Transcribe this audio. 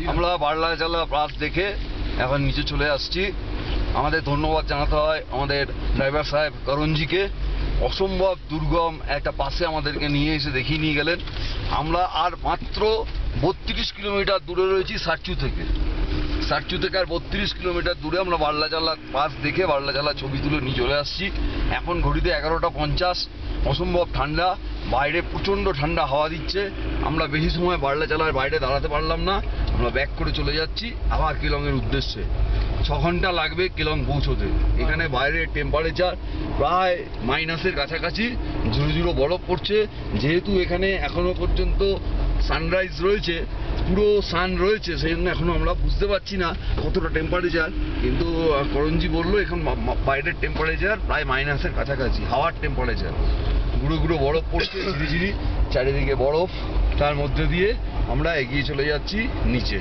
আমরা বারলাচালা পাস দেখে এখন নিচে চলে আসছি। আমাদের ধন্যবাদ জানাতে হয় আমাদের ড্রাইভার সাহেব করণজিকে। অসম্ভব দুর্গম একটা পাশে আমাদেরকে নিয়ে এসে দেখিয়ে নিয়ে গেলেন। আমরা আর মাত্র 32 কিলোমিটার দূরে রয়েছি সারচু থেকে। সারচু থেকে আর 32 কিলোমিটার দূরে আমরা বারলাচালা পাস দেখে বারলাচালা ছবি তুলে নিয়ে চলে আসছি। এখন ঘড়িতে 11:50। অসম্ভব ঠান্ডা, বাইরে প্রচণ্ড ঠান্ডা হাওয়া দিচ্ছে। আমরা বেশি সময় বারলাচালার বাইরে দাঁড়াতে পারলাম না। আমরা ব্যাক করে চলে যাচ্ছি আবার কেলংয়ের উদ্দেশ্যে। 6 ঘন্টা লাগবে কেলং পৌঁছতে। এখানে বাইরের টেম্পারেচার প্রায় মাইনাসের কাছাকাছি, ঝুড়ো ঝুড়ো বরফ পড়ছে। যেহেতু এখানে এখনো পর্যন্ত সানরাইজ রয়েছে, পুরো সান রয়েছে, সেই জন্য এখনো আমরা বুঝতে পারছি না কতটা টেম্পারেচার। কিন্তু করণজি বললো এখন বাইরের টেম্পারেচার প্রায় মাইনাসের কাছাকাছি, হাওয়ার টেম্পারেচার। গুঁড়ো গুঁড়ো বরফ পড়ছে ঝিরিঝিরি, চারিদিকে বরফ। তার মধ্যে দিয়ে আমরা এগিয়ে চলে যাচ্ছি নিচে।